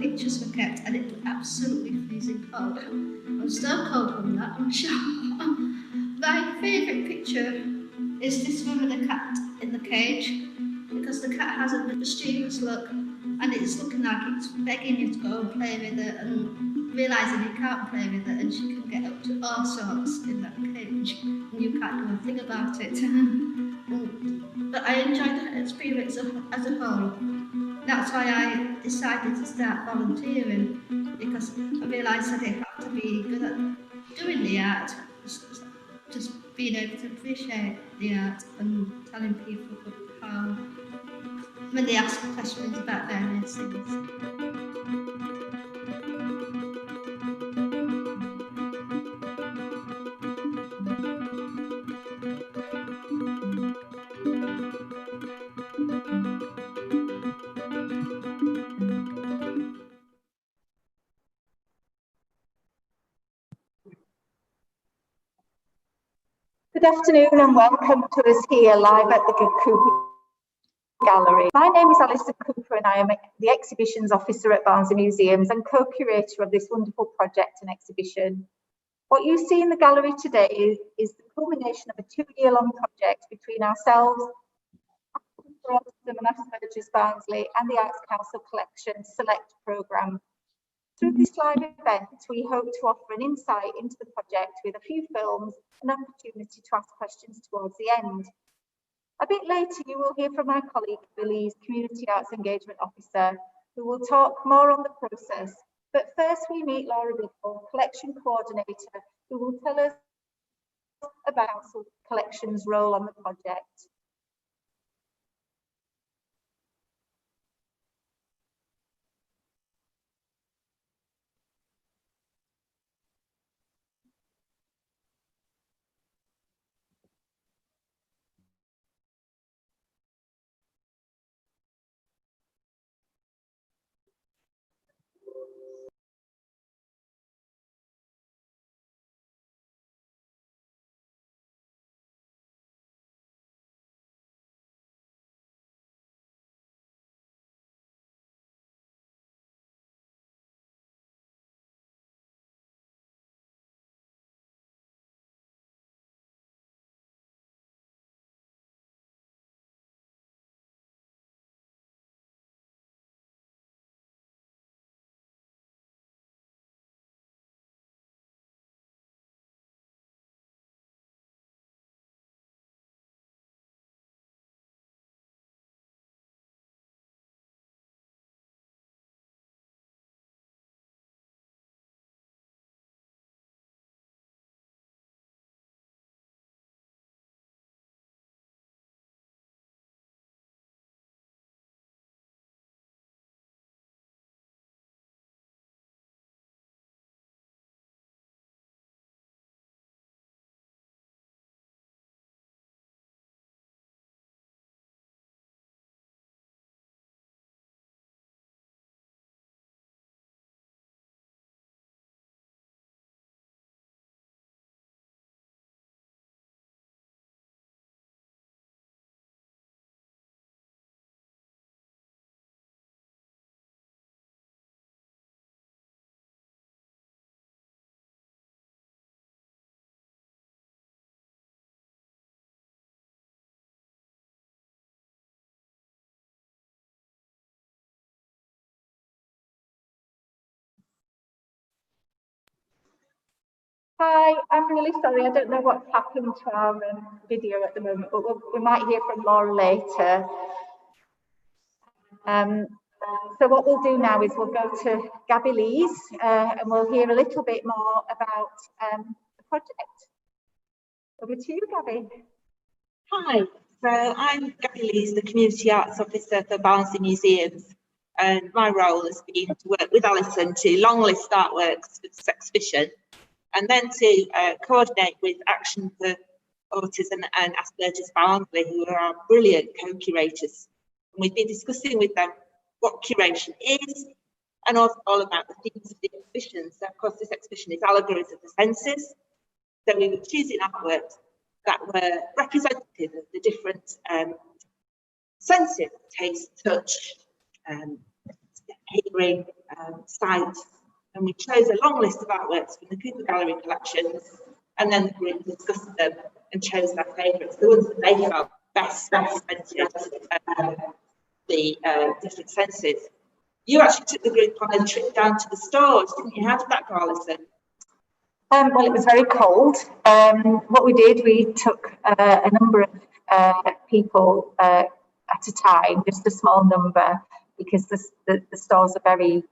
Pictures were kept, and it was absolutely freezing cold. I'm still cold from that, I'm sure. My favourite picture is this one with the cat in the cage, because the cat has a mischievous look and it's looking like it's begging you to go and play with it, and realising you can't play with it, and she can get up to all sorts in that cage and you can't do a thing about it. But I enjoyed that experience as a whole. That's why I decided to start volunteering, because I realised I didn't have to be good at doing the art, just being able to appreciate the art and telling people how, when they ask questions about various things. Good afternoon and welcome to us here live at the Cooper Gallery. My name is Alison Cooper and I am the Exhibitions Officer at Barnsley Museums and co-curator of this wonderful project and exhibition. What you see in the gallery today is the culmination of a 2-year-long project between ourselves, Autism and Asperger's Barnsley, and the Arts Council Collection Select programme. Through this live event, we hope to offer an insight into the project with a few films and an opportunity to ask questions towards the end. A bit later, you will hear from my colleague, Gaby, Community Arts Engagement Officer, who will talk more on the process. But first, we meet Laura Biddle, Collection Coordinator, who will tell us about Council Collection's role on the project. Hi, I'm really sorry. I don't know what's happened to our video at the moment, but we might hear from Laura later. So what we'll do now is we'll go to Gaby and we'll hear a little bit more about the project. Over to you, Gaby. Hi, so I'm Gaby, the Community Arts Officer for Barnsley Museums. and my role has been to work with Alison to long list artworks for this exhibition, and then to coordinate with Achaintre Autism and Asperger's Barnsley, who are our brilliant co-curators. And we've been discussing with them what curation is, and also all about the themes of the exhibition. So of course this exhibition is Allegories of the Senses. So we were choosing artworks that were representative of the different senses: taste, touch, hearing, sight. And we chose a long list of artworks from the Cooper Gallery collections, and then the group discussed them and chose their favourites, the ones that they felt best represented the different senses. You actually took the group on a trip down to the stores, didn't you? How did that go, Alison? Well, it was very cold. What we did, we took a number of people at a time, just a small number, because the stores are very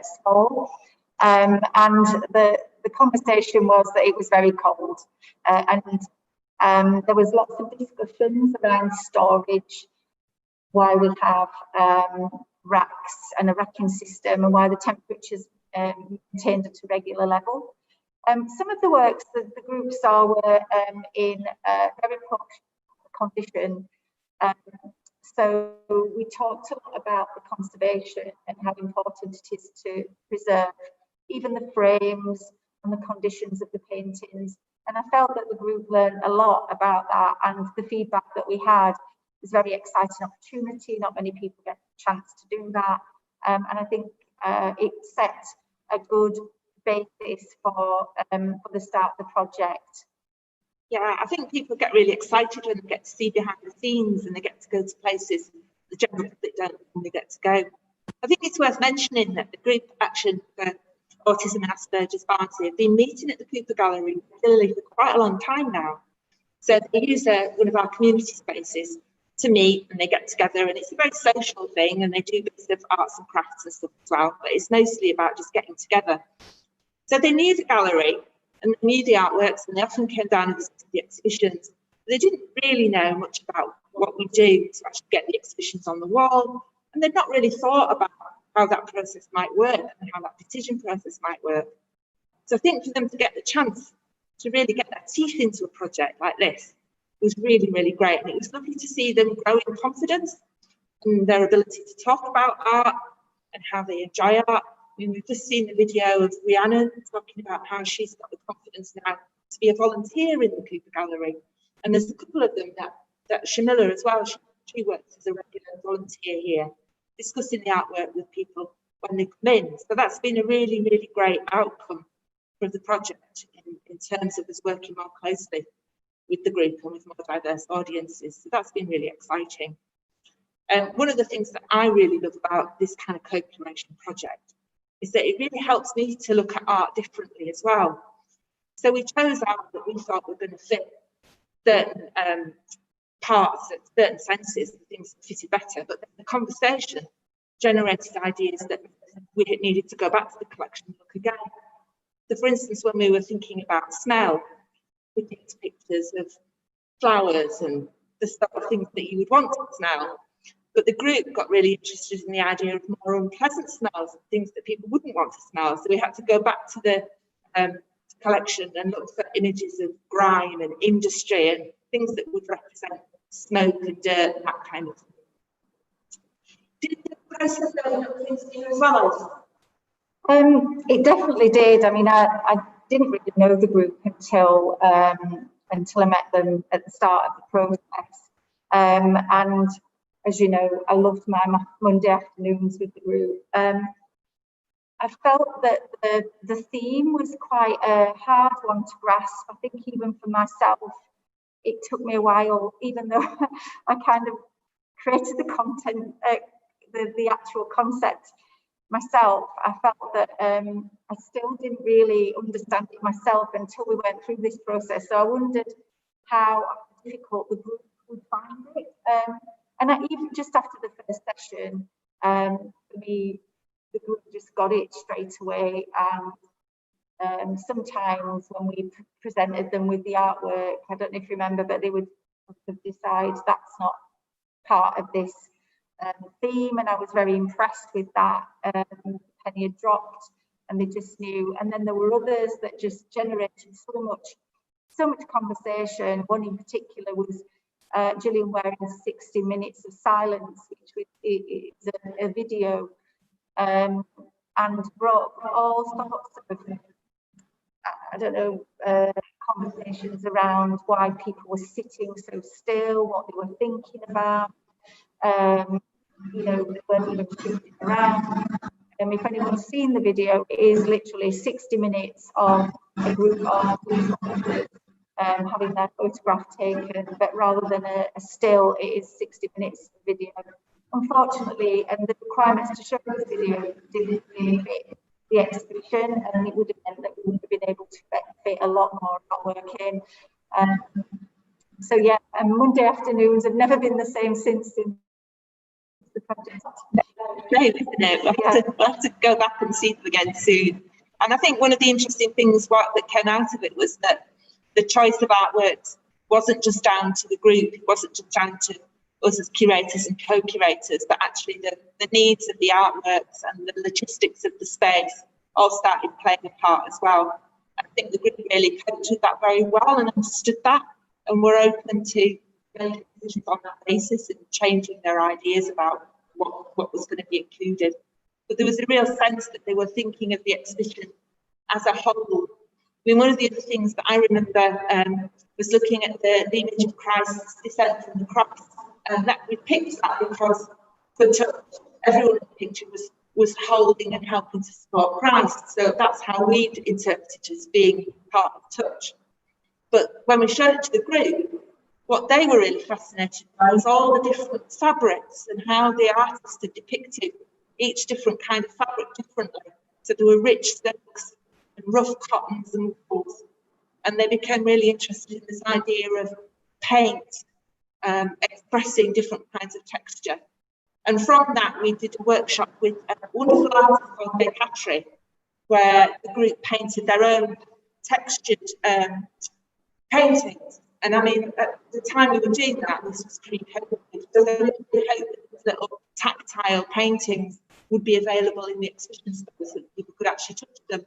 small. And the conversation was that it was very cold, and there was lots of discussions around storage, why we have racks and a racking system, and why the temperatures maintained at a regular level. Some of the works that the group saw were in very poor condition. So we talked a lot about the conservation and how important it is to preserve even the frames and the conditions of the paintings. And I felt that the group learned a lot about that, and the feedback that we had was a very exciting opportunity. Not many people get a chance to do that. And I think it set a good basis for the start of the project. Yeah, I think people get really excited when they get to see behind the scenes and they get to go to places the general public don't normally get to go. I think it's worth mentioning that the group Action for Autism and Asperger's Barnsley have been meeting at the Cooper Gallery regularly for quite a long time now. So they use one of our community spaces to meet, and they get together, and it's a very social thing, and they do bits of arts and crafts and stuff as well, but it's mostly about just getting together. So they knew the gallery and they knew the artworks, and they often came down and visited the exhibitions. But they didn't really know much about what we do to actually get the exhibitions on the wall, and they'd not really thought about how that process might work and how that decision process might work. So I think for them to get the chance to really get their teeth into a project like this was really, really great. And it was lovely to see them grow in confidence and their ability to talk about art and how they enjoy art. I mean, we've just seen the video of Rhiannon talking about how she's got the confidence now to be a volunteer in the Cooper Gallery. And there's a couple of them that Shamila as well, she works as a regular volunteer here, discussing the artwork with people when they come in. So that's been a really, really great outcome for the project in terms of us working more closely with the group and with more diverse audiences. So that's been really exciting. One of the things that I really love about this kind of co-curation project is that it really helps me to look at art differently as well. So we chose art that we thought were going to fit certain parts, certain senses, and things that fitted better, but then the conversation generated ideas that we needed to go back to the collection and look again. So for instance, when we were thinking about smell, we picked pictures of flowers and the sort of things that you would want to smell. But the group got really interested in the idea of more unpleasant smells, things that people wouldn't want to smell. So we had to go back to the collection and look for images of grime and industry and things that would represent smoke and dirt and that kind of thing. Did the process open up things for you as well? It definitely did. I mean, I didn't really know the group until I met them at the start of the process. And as you know, I loved my Monday afternoons with the group. I felt that the theme was quite a hard one to grasp. I think even for myself, it took me a while, even though I kind of created the content, the actual concept myself. I felt that I still didn't really understand it myself until we went through this process. So I wondered how difficult the group would find it. And even just after the first session, for me, the group just got it straight away. And sometimes when we presented them with the artwork, I don't know if you remember, but they would decide that's not part of this theme, and I was very impressed with that. Penny had dropped, and they just knew. And then there were others that just generated so much conversation. One in particular was Gillian wearing 60 minutes of silence, which is a video, and brought all sorts of, I don't know, conversations around why people were sitting so still, what they were thinking about. You know, they weren't even shifting around. If anyone's seen the video, it is literally 60 minutes of a group of police officers having their photograph taken, but rather than a still, it is 60 minutes of video. Unfortunately, and the requirements to show this video didn't really fit the exhibition, and it would have meant that we wouldn't have been able to fit a lot more artwork in. So yeah, and Monday afternoons have never been the same since the project. Great, isn't it? We'll have to go back and see them again soon. And I think one of the interesting things that came out of it was that the choice of artworks wasn't just down to the group, it wasn't just down to us as curators and co-curators, but actually the needs of the artworks and the logistics of the space all started playing a part as well. I think the group really coped with that very well and understood that, and were open to making decisions on that basis and changing their ideas about what was going to be included. But there was a real sense that they were thinking of the exhibition as a whole. I mean, one of the other things that I remember was looking at the image of Christ's descent from the cross, and that we picked that because for touch, everyone in the picture was holding and helping to support Christ. So that's how we interpret it as being part of touch. But when we showed it to the group, what they were really fascinated by was all the different fabrics and how the artists had depicted each different kind of fabric differently. So there were rich silks and rough cottons and wools. And they became really interested in this idea of paint expressing different kinds of texture. And from that, we did a workshop with a wonderful artist called Achaintre, where the group painted their own textured paintings. And I mean, at the time we were doing that, this was pre-COVID, so we hoped that these little tactile paintings would be available in the exhibition space so that people could actually touch them.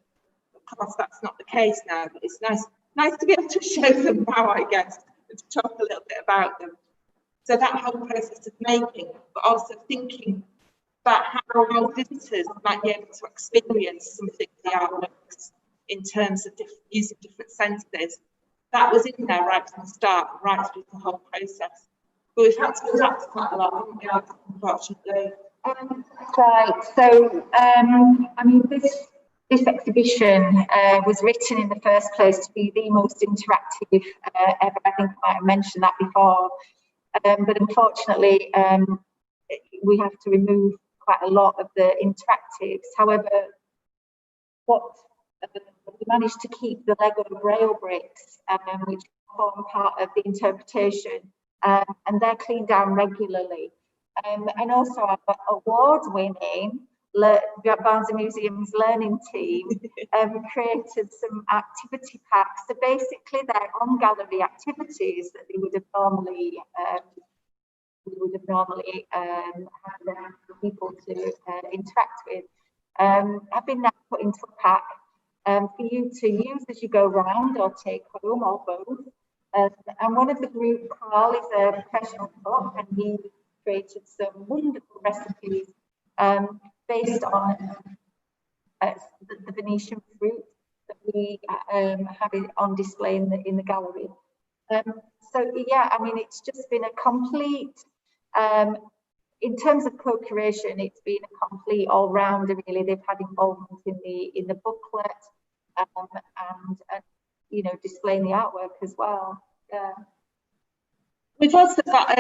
Of course, that's not the case now, but it's nice to be able to show them now, I guess, and to talk a little bit about them. So that whole process of making, but also thinking about how visitors might be able to experience something of the artworks in terms of using different senses. That was in there right from the start, right through the whole process. But we've had to adapt quite a lot, haven't we, unfortunately? Right. So, I mean, this exhibition was written in the first place to be the most interactive ever. I think I might have mentioned that before. But unfortunately, we have to remove quite a lot of the interactives. However, we managed to keep the Lego braille bricks, which form part of the interpretation, and they're cleaned down regularly. And also our award-winning Barnsley Museum's learning team created some activity packs. So basically, they're on-gallery activities that they would have normally had for people to interact with. Have been now put into a pack for you to use as you go round or take home or both. And one of the group, Parr, is a professional cook, and he created some wonderful recipes based on the Venetian fruit that we have on display in the gallery. So yeah, I mean, it's just been a complete, in terms of co-curation, it's been a complete all-rounder, really. They've had involvement in the booklet and you know, displaying the artwork as well. Yeah. We've also got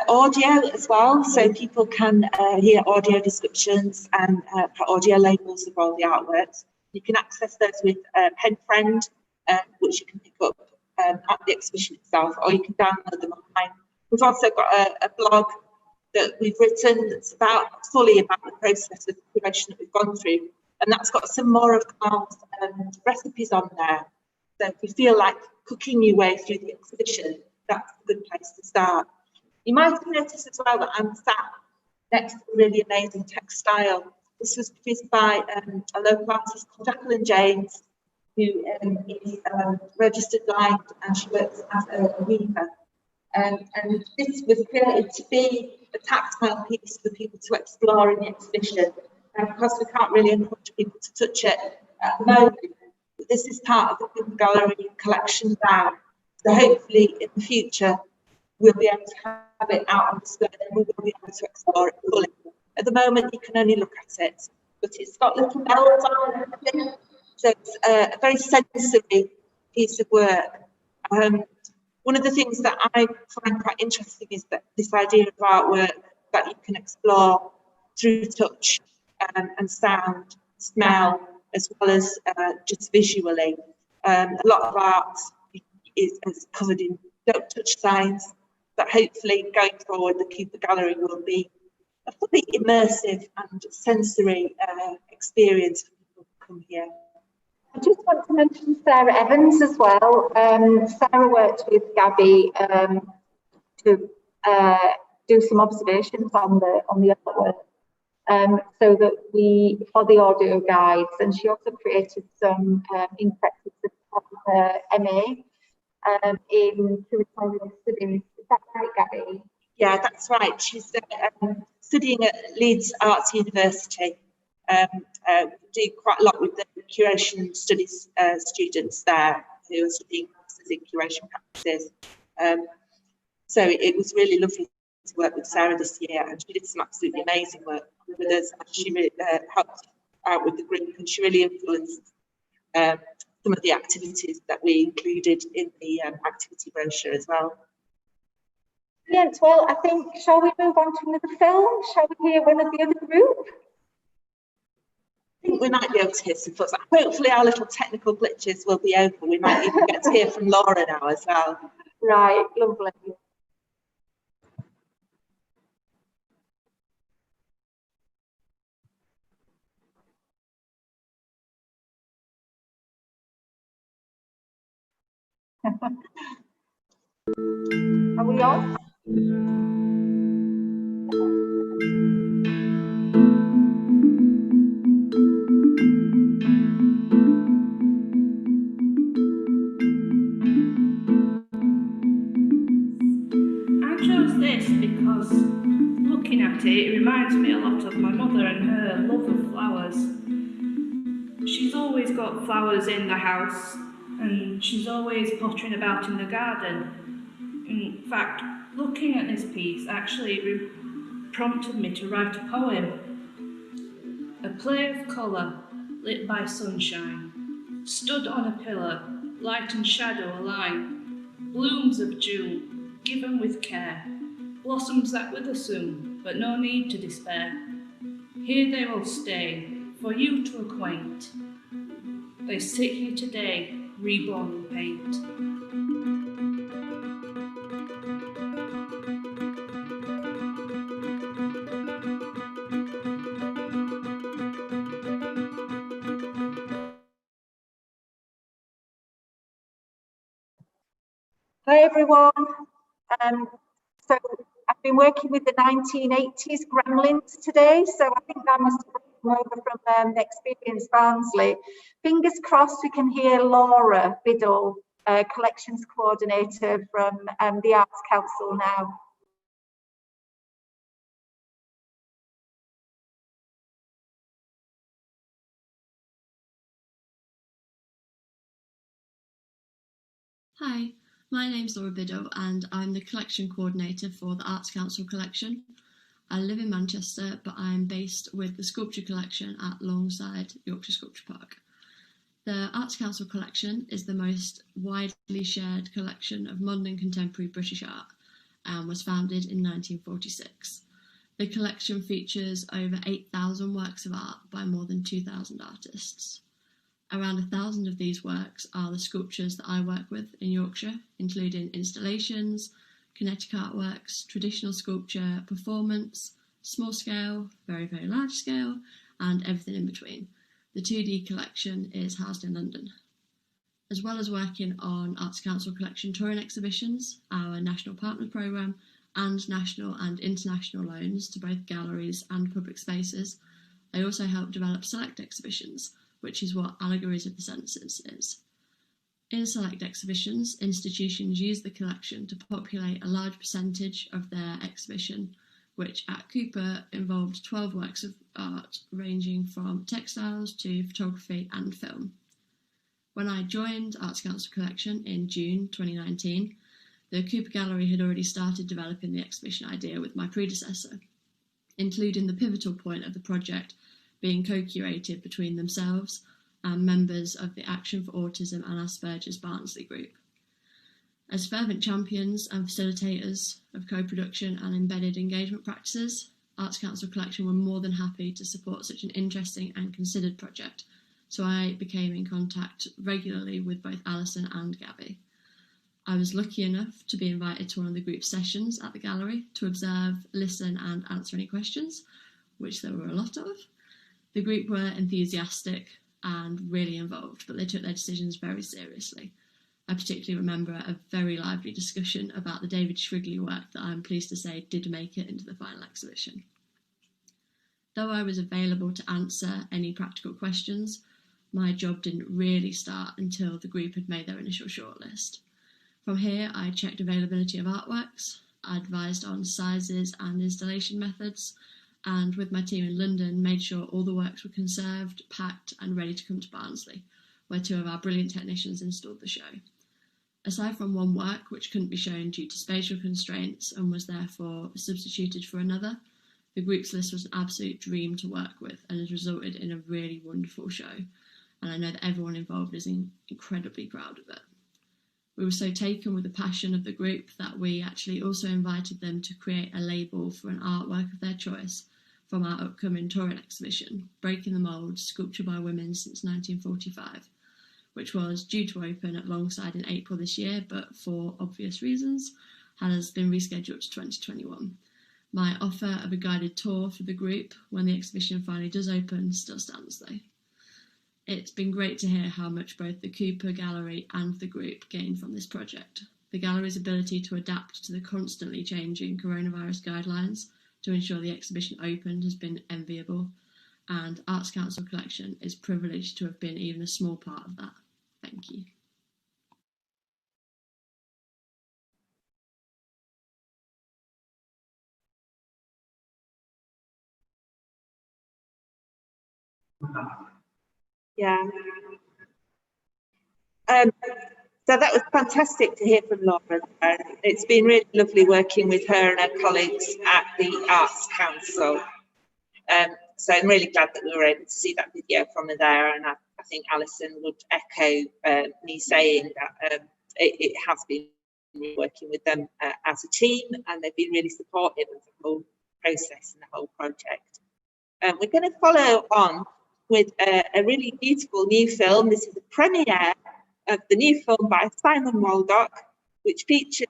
audio as well, so people can hear audio descriptions and audio labels of all the artworks. You can access those with Pen Friend, which you can pick up at the exhibition itself, or you can download them online. We've also got a blog that we've written that's fully about the process of curation that we've gone through, and that's got some more of Carl's recipes on there. So if you feel like cooking your way through the exhibition, that's a good place to start. You might have noticed as well that I'm sat next to a really amazing textile. This was produced by a local artist called James, who is registered blind, and she works as a weaver. And this was created to be a tactile piece for people to explore in the exhibition. And of course, we can't really encourage people to touch it at the moment. But this is part of the Cooper Gallery collection now. So hopefully in the future, we'll be able to have it out on display and we will be able to explore it fully. At the moment, you can only look at it, but it's got little bells on and everything. So it's a very sensory piece of work. One of the things that I find quite interesting is that this idea of artwork that you can explore through touch and sound, smell, as well as just visually. A lot of art is covered in don't touch signs, but hopefully going forward the Cooper Gallery will be a fully immersive and sensory experience for people who come here. I just want to mention Sarah Evans as well. Sarah worked with Gaby to do some observations on the artwork, so that for the audio guides, and she also created some insects of her MA in curatorial studies. Is that right, Gaby? Yeah, that's right. She's studying at Leeds Arts University. Do quite a lot with the curation studies students there who are studying masters in curation practices. So it was really lovely to work with Sarah this year, and she did some absolutely amazing work with us. And she really helped out with the group, and she really influenced some of the activities that we included in the activity brochure as well. Brilliant. Well, I think, shall we move on to another film? Shall we hear one of the other group? I think we might be able to hear some thoughts. Hopefully our little technical glitches will be over. We might even get to hear from Laura now as well. Right, lovely. Are we on? I chose this because looking at it reminds me a lot of my mother and her love of flowers. She's always got flowers in the house, and she's always pottering about in the garden. In fact, looking at this piece actually prompted me to write a poem. A play of colour, lit by sunshine, stood on a pillar, light and shadow align. Blooms of June, given with care, blossoms that wither soon, but no need to despair. Here they will stay, for you to acquaint. They sit here today, reborn in paint. Hi everyone. So I've been working with the 1980s gremlins today, so I think that must have come over from the Experience Barnsley. Fingers crossed we can hear Laura Biddle, collections coordinator from the Arts Council now. Hi, my name's Laura Biddle and I'm the collection coordinator for the Arts Council collection. I live in Manchester, but I'm based with the sculpture collection at Longside, Yorkshire Sculpture Park. The Arts Council collection is the most widely shared collection of modern and contemporary British art and was founded in 1946. The collection features over 8,000 works of art by more than 2,000 artists. Around 1,000 of these works are the sculptures that I work with in Yorkshire, including installations, kinetic artworks, traditional sculpture, performance, small scale, very, very large scale, and everything in between. The 2D collection is housed in London. As well as working on Arts Council collection touring exhibitions, our National Partner Programme, and national and international loans to both galleries and public spaces, I also help develop select exhibitions, which is what Allegories of the Senses is. In select exhibitions, institutions use the collection to populate a large percentage of their exhibition, which at Cooper involved 12 works of art ranging from textiles to photography and film. When I joined Arts Council Collection in June 2019, the Cooper Gallery had already started developing the exhibition idea with my predecessor, including the pivotal point of the project being co-curated between themselves and members of the Action for Autism and Asperger's Barnsley group. As fervent champions and facilitators of co-production and embedded engagement practices, Arts Council Collection were more than happy to support such an interesting and considered project, so I became in contact regularly with both Alison and Gaby. I was lucky enough to be invited to one of the group's sessions at the gallery to observe, listen and answer any questions, which there were a lot of. The group were enthusiastic and really involved, but they took their decisions very seriously. I particularly remember a very lively discussion about the David Shrigley work that I'm pleased to say did make it into the final exhibition. Though I was available to answer any practical questions, my job didn't really start until the group had made their initial shortlist. From here, I checked availability of artworks, I advised on sizes and installation methods, and with my team in London, made sure all the works were conserved, packed and ready to come to Barnsley, where two of our brilliant technicians installed the show. Aside from one work which couldn't be shown due to spatial constraints and was therefore substituted for another, the group's list was an absolute dream to work with and has resulted in a really wonderful show, and I know that everyone involved is incredibly proud of it. We were so taken with the passion of the group that we actually also invited them to create a label for an artwork of their choice from our upcoming touring exhibition, Breaking the Mould, Sculpture by Women Since 1945, which was due to open at Longside in April this year, but for obvious reasons has been rescheduled to 2021. My offer of a guided tour for the group when the exhibition finally does open still stands though. It's been great to hear how much both the Cooper Gallery and the group gained from this project. The gallery's ability to adapt to the constantly changing coronavirus guidelines to ensure the exhibition opened has been enviable, and Arts Council Collection is privileged to have been even a small part of that. Thank you. Yeah. So that was fantastic to hear from Laura. It's been really lovely working with her and her colleagues at the Arts Council. So I'm really glad that we were able to see that video from her there, and I think Alison would echo me saying that it has been working with them as a team, and they've been really supportive of the whole process and the whole project. We're going to follow on with a really beautiful new film. This is the premiere of the new film by Simon Waldock, which features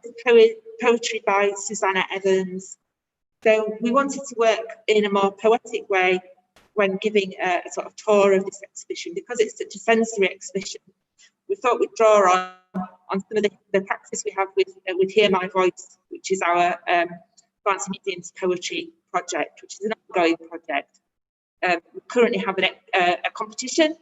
poetry by Susanna Evans. So we wanted to work in a more poetic way when giving a sort of tour of this exhibition, because it's such a sensory exhibition. We thought we'd draw on some of the practice we have with Hear My Voice, which is our Barnsley Museum's poetry project, which is an ongoing project. We currently have a competition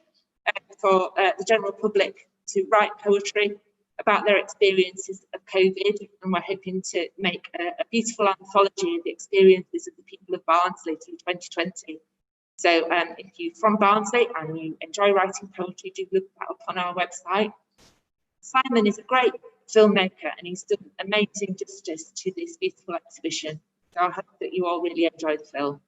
for the general public to write poetry about their experiences of COVID, and we're hoping to make a beautiful anthology of the experiences of the people of Barnsley through 2020. So if you're from Barnsley and you enjoy writing poetry, do look that up on our website. Simon is a great filmmaker and he's done amazing justice to this beautiful exhibition. So I hope that you all really enjoy the film.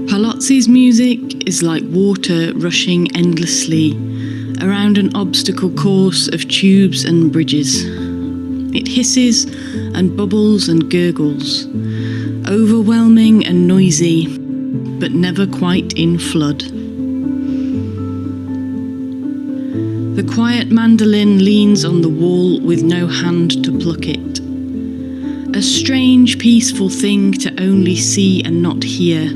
Paolozzi's music is like water rushing endlessly around an obstacle course of tubes and bridges. It hisses and bubbles and gurgles, overwhelming and noisy, but never quite in flood. The quiet mandolin leans on the wall with no hand to pluck it. A strange, peaceful thing to only see and not hear.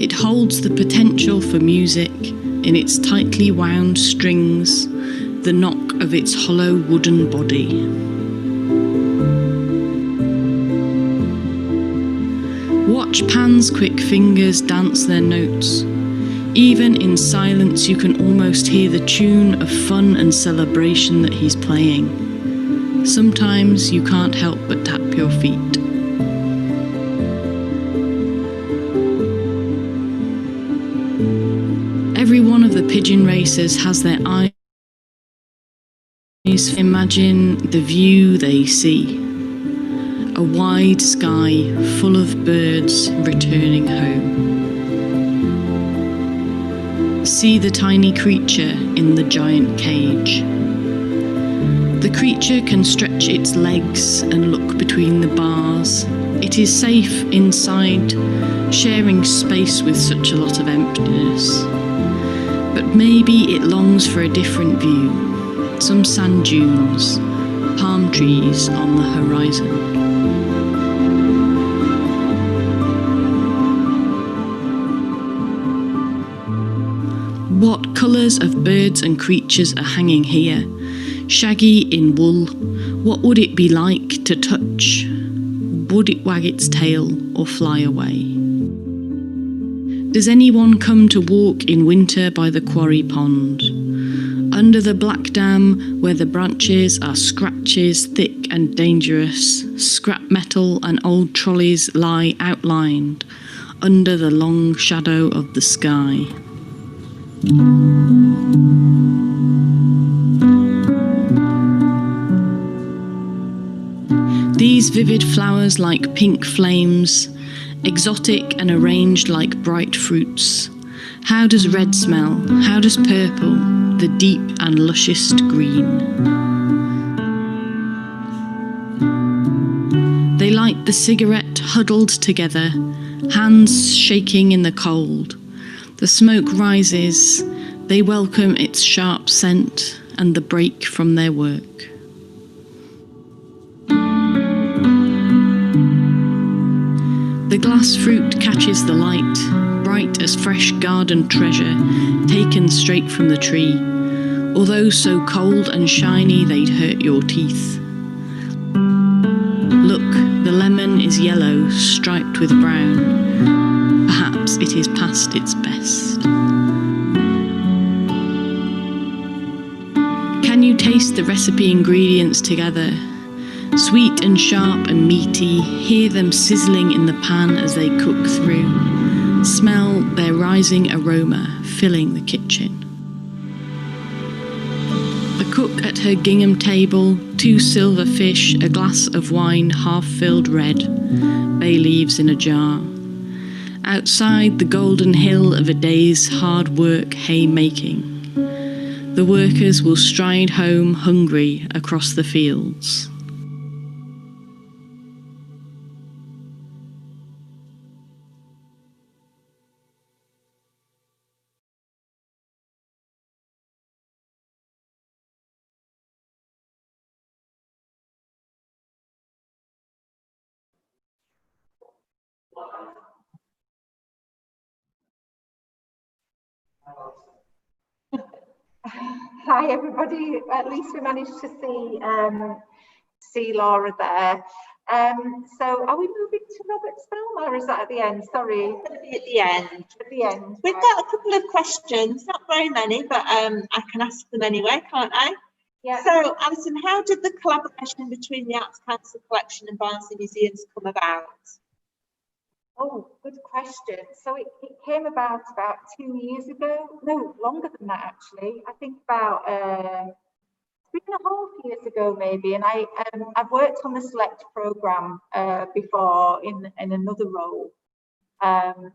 It holds the potential for music in its tightly wound strings, the knock of its hollow wooden body. Watch Pan's quick fingers dance their notes. Even in silence, you can almost hear the tune of fun and celebration that he's playing. Sometimes you can't help but tap your feet. Every one of the pigeon racers has their eyes. Imagine the view they see. A wide sky full of birds returning home. See the tiny creature in the giant cage. The creature can stretch its legs and look between the bars. It is safe inside, sharing space with such a lot of emptiness. But maybe it longs for a different view. Some sand dunes, palm trees on the horizon. What colours of birds and creatures are hanging here? Shaggy in wool. What would it be like to touch? Would it wag its tail or fly away? Does anyone come to walk in winter by the quarry pond? Under the black dam, where the branches are scratches thick and dangerous, scrap metal and old trolleys lie outlined under the long shadow of the sky. These vivid flowers like pink flames, exotic and arranged like bright fruits. How does red smell? How does purple? The deep and luscious green. They light the cigarette huddled together, hands shaking in the cold. The smoke rises, they welcome its sharp scent and the break from their work. The glass fruit catches the light, bright as fresh garden treasure, taken straight from the tree. Although so cold and shiny they'd hurt your teeth. Look, the lemon is yellow, striped with brown. Perhaps it is past its best. Can you taste the recipe ingredients together? Sweet and sharp and meaty, hear them sizzling in the pan as they cook through. Smell their rising aroma filling the kitchen. The cook at her gingham table, 2 silver fish, a glass of wine half filled red, bay leaves in a jar. Outside the golden hill of a day's hard work haymaking. The workers will stride home hungry across the fields. Hi everybody, at least we managed to see Laura there. So are we moving to Robert's Bell, or is that at the end? Sorry. It's going to be at the end. At the end. We've got a couple of questions, not very many, but I can ask them anyway, can't I? Yeah. So, Alison, how did the collaboration between the Arts Council collection and Barnsley Museums come about? Oh, good question. So it came about 2 years ago. No, longer than that actually. I think about 3.5 years ago maybe. And I've worked on the Select programme before in another role. And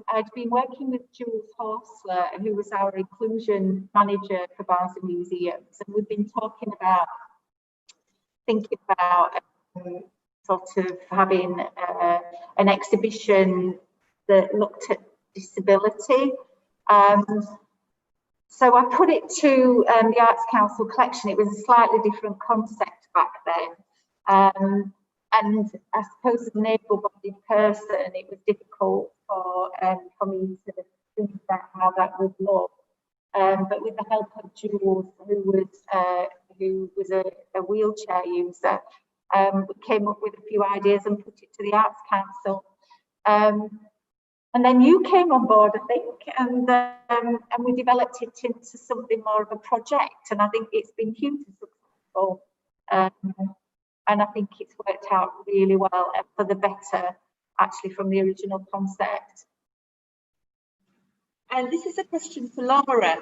I'd been working with Jules Horsler, who was our inclusion manager for Barnsley Museums, and we've been thinking about sort of having an exhibition that looked at disability. So I put it to the Arts Council collection. It was a slightly different concept back then. And I suppose as an able-bodied person, it was difficult for me to think about how that would look. But with the help of Jules, who was a wheelchair user, we came up with a few ideas and put it to the Arts Council. And then you came on board, I think, and we developed it into something more of a project. And I think it's been hugely successful. And I think it's worked out really well for the better, actually, from the original concept. And this is a question for Laura.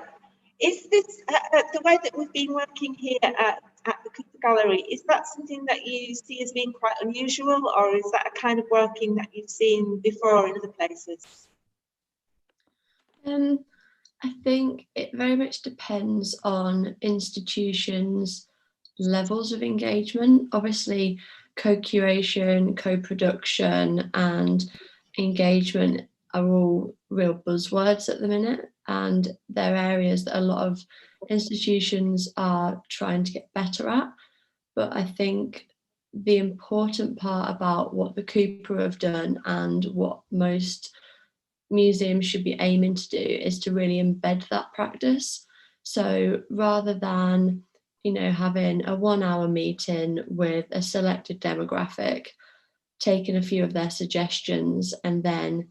Is this, the way that we've been working here at the Cooper Gallery, is that something that you see as being quite unusual, or is that a kind of working that you've seen before in other places? I think it very much depends on institutions' levels of engagement. Obviously, co-curation, co-production and engagement are all real buzzwords at the minute, and they're areas that a lot of institutions are trying to get better at. But I think the important part about what the Cooper have done and what most museums should be aiming to do is to really embed that practice. So rather than, you know, having a 1 hour meeting with a selected demographic, taking a few of their suggestions and then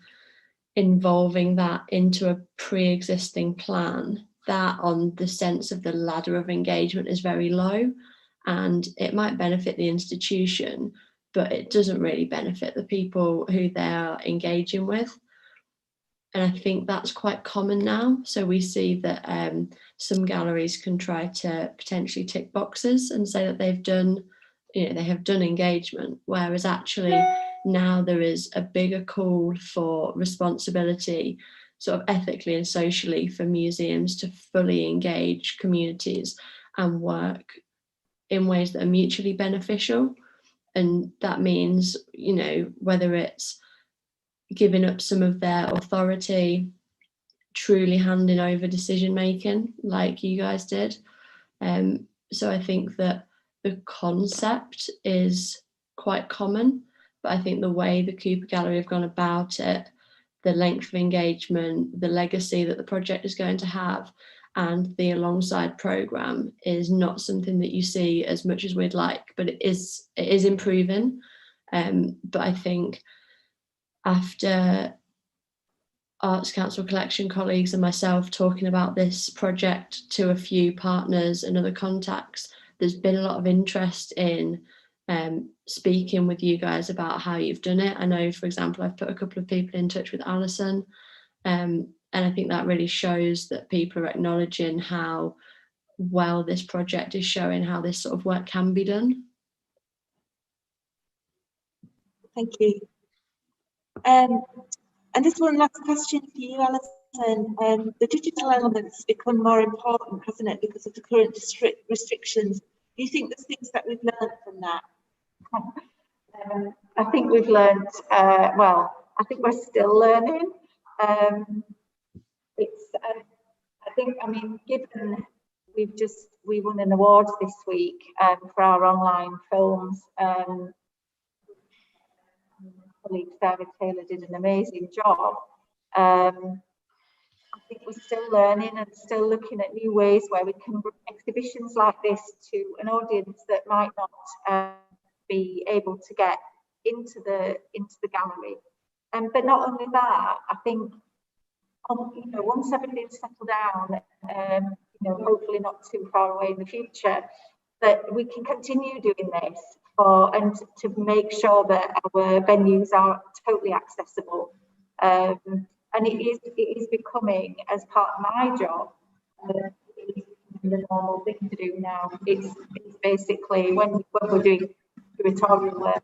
involving that into a pre-existing plan, that on the sense of the ladder of engagement is very low, and it might benefit the institution, but it doesn't really benefit the people who they are engaging with. And I think that's quite common now. So we see that some galleries can try to potentially tick boxes and say that they've done, you know, they have done engagement, whereas actually now there is a bigger call for responsibility, sort of ethically and socially, for museums to fully engage communities and work in ways that are mutually beneficial. And that means, you know, whether it's giving up some of their authority, truly handing over decision making like you guys did. So I think that the concept is quite common, but I think the way the Cooper Gallery have gone about it, the length of engagement, the legacy that the project is going to have, and the alongside programme is not something that you see as much as we'd like, but it is improving. But I think after Arts Council collection colleagues and myself talking about this project to a few partners and other contacts, there's been a lot of interest in speaking with you guys about how you've done it. I know, for example, I've put a couple of people in touch with Alison, and I think that really shows that people are acknowledging how well this project is showing how this sort of work can be done. Thank you. And this one last question for you, Alison. The digital elements become more important, hasn't it, because of the current restrictions? Do you think there's things that we've learned from that? I think we've learned, well, I think we're still learning. I mean, given we won an award this week for our online films. Colleague Sarah Taylor did an amazing job. I think we're still learning and still looking at new ways where we can bring exhibitions like this to an audience that might not be able to get into the gallery. But not only that, I think once everything's settled down, hopefully not too far away in the future, that we can continue doing this and to make sure that our venues are totally accessible. And it is becoming, as part of my job, the normal thing to do now. It's basically when we're doing curatorial work,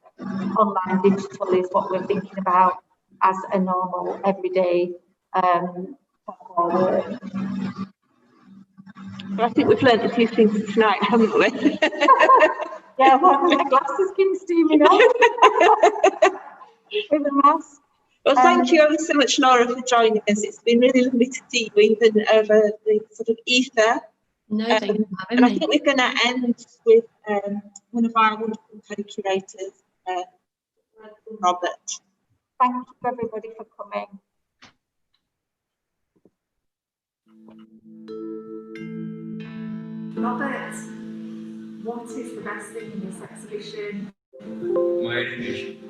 online digital is what we're thinking about as a normal everyday work. Well, I think we've learned a few things tonight, haven't we? Yeah, well, my glasses keep steaming up with a mask. Well, thank you ever so much, Laura, for joining us. It's been really lovely to see you, even over the sort of ether. No, thank you for having And me. I think we're going to end with one of our wonderful co-curators, Robert. Thank you, everybody, for coming. Robert, what is the best thing in this exhibition? My education.